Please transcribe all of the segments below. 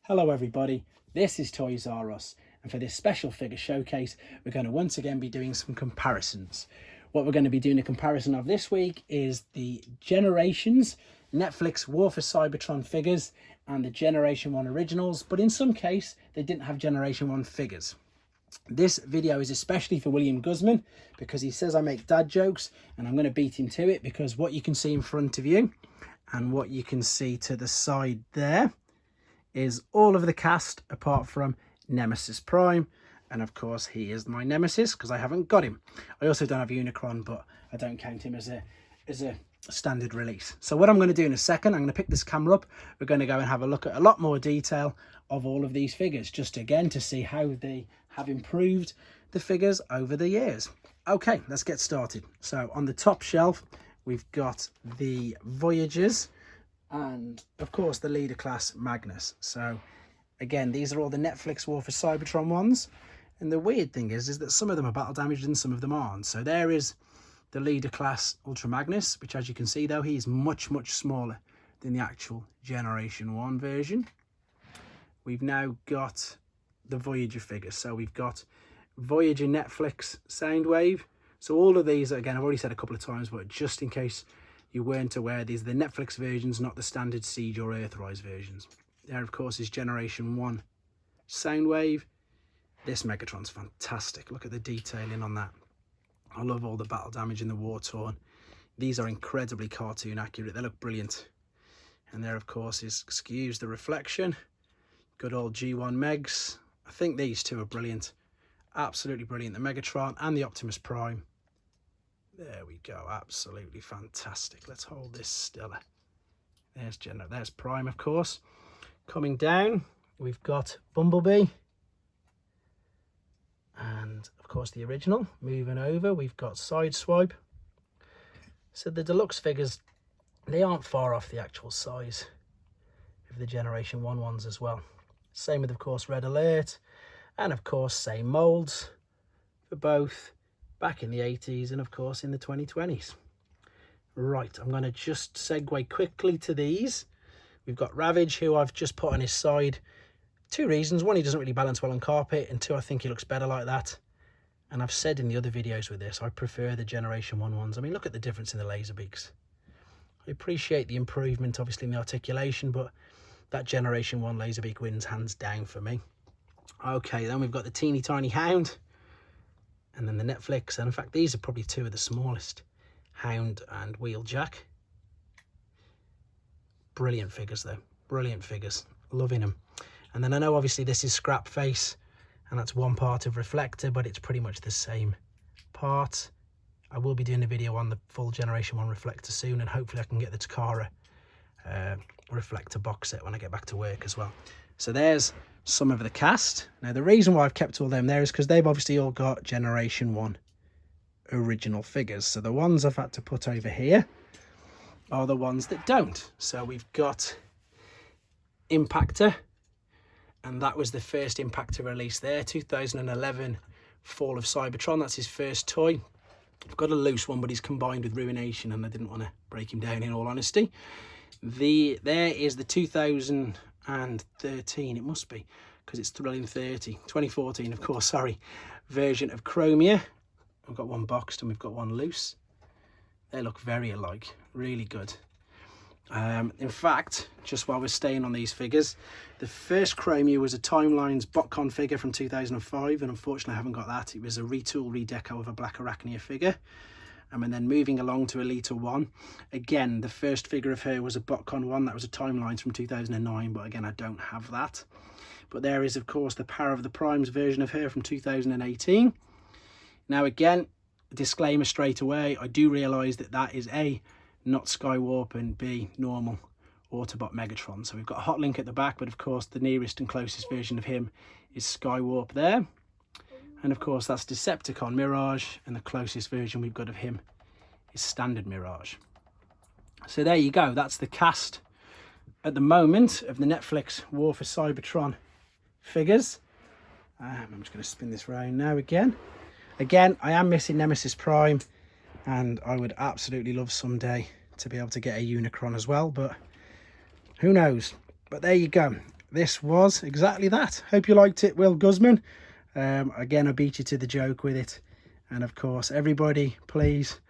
Hello everybody, this is Toys R Us, and for this special figure showcase we're going to once again be doing some comparisons. What we're going to be doing a comparison of this week is the Generations Netflix War for Cybertron figures and the Generation 1 originals, but in some case they didn't have Generation 1 figures. This video is especially for William Guzman because he says I make dad jokes, and I'm going to beat him to it because what you can see in front of you and what you can see to the side there is all of the cast apart from Nemesis Prime, and of course he is my nemesis because I haven't got him. I also don't have Unicron, but I don't count him as a standard release. So what I'm going to do in a second, I'm going to pick this camera up, we're going to go and have a look at a lot more detail of all of these figures, just again to see how they have improved the figures over the years. Okay, let's get started. So on the top shelf we've got the Voyagers and of course the leader class Magnus. So again, these are all the Netflix War for Cybertron ones, and the weird thing is that some of them are battle damaged and some of them aren't. So there is the leader class Ultra Magnus, which as you can see though, he's much smaller than the actual Generation 1 version. We've now got the Voyager figures. So we've got Voyager Netflix Soundwave. So all of these, again, I've already said a couple of times, but just in case you weren't aware, these are the Netflix versions, not the standard Siege or Earthrise versions. There, of course, is Generation 1 Soundwave. This Megatron's fantastic. Look at the detailing on that. I love all the battle damage in the war-torn. These are incredibly cartoon accurate. They look brilliant. And there, of course, is, excuse the reflection, good old G1 Megs. I think these two are brilliant. Absolutely brilliant. The Megatron and the Optimus Prime. There we go, absolutely fantastic. Let's hold this stiller. There's Prime, of course. Coming down, we've got Bumblebee. And, of course, the original. Moving over, we've got Sideswipe. So the deluxe figures, they aren't far off the actual size of the Generation 1 ones as well. Same with, of course, Red Alert. And, of course, same moulds for both back in the 80s and of course in the 2020s. Right, I'm going to just segue quickly to these. We've got Ravage, who I've just put on his side. Two reasons: one, he doesn't really balance well on carpet, and two, I think he looks better like that. And I've said in the other videos with this, I prefer the Generation 1 ones. I mean, look at the difference in the laser beaks. I appreciate the improvement obviously in the articulation, but that Generation 1 laser beak wins hands down for me. Okay, then we've got the teeny tiny Hound, and then the Netflix, and in fact these are probably two of the smallest, Hound and Wheeljack. Brilliant figures though, brilliant figures, loving them. And then I know obviously this is scrap face, and that's one part of reflector, but it's pretty much the same part. I will be doing a video on the full Generation 1 reflector soon, and hopefully I can get the Takara reflector box set when I get back to work as well. So there's some of the cast. Now the reason why I've kept all them there is because they've obviously all got Generation 1 original figures. So the ones I've had to put over here are the ones that don't. So we've got Impactor, and that was the first Impactor release there, 2011 Fall of Cybertron. That's his first toy. I've got a loose one, but he's combined with Ruination, and I didn't want to break him down in all honesty. There is the 2013, it must be, because it's thrilling 2014, of course, sorry, version of Chromia. We've got one boxed and we've got one loose. They look very alike, really good. In fact, just while we're staying on these figures, the first Chromia was a Timelines BotCon figure from 2005, and unfortunately I haven't got that. It was a retool redeco of a Black Arachnia figure. And then moving along to Elita 1, again, the first figure of her was a BotCon one. That was a Timelines from 2009, but again, I don't have that. But there is, of course, the Power of the Primes version of her from 2018. Now, again, disclaimer straight away, I do realise that that is A, not Skywarp, and B, normal Autobot Megatron. So we've got a hotlink at the back, but of course, the nearest and closest version of him is Skywarp there. And of course that's Decepticon Mirage, and the closest version we've got of him is standard Mirage. So there you go, that's the cast at the moment of the Netflix War for Cybertron figures. I'm just going to spin this round now again. Again, I am missing Nemesis Prime, and I would absolutely love someday to be able to get a Unicron as well, but who knows. But there you go. this was exactly that. Hope you liked it, Will Guzman. Again, I beat you to the joke with it. And of course, everybody, please,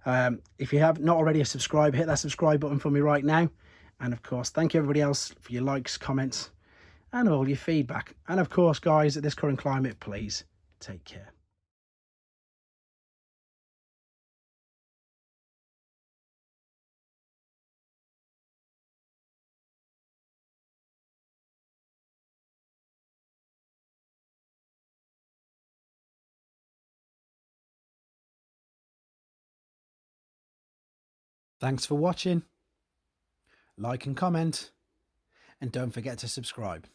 if you have not already a subscribe, hit that subscribe button for me right now. And of course, thank you everybody else for your likes, comments, and all your feedback. And of course, guys, at this current climate, please take care. Thanks for watching. Like and comment, and don't forget to subscribe.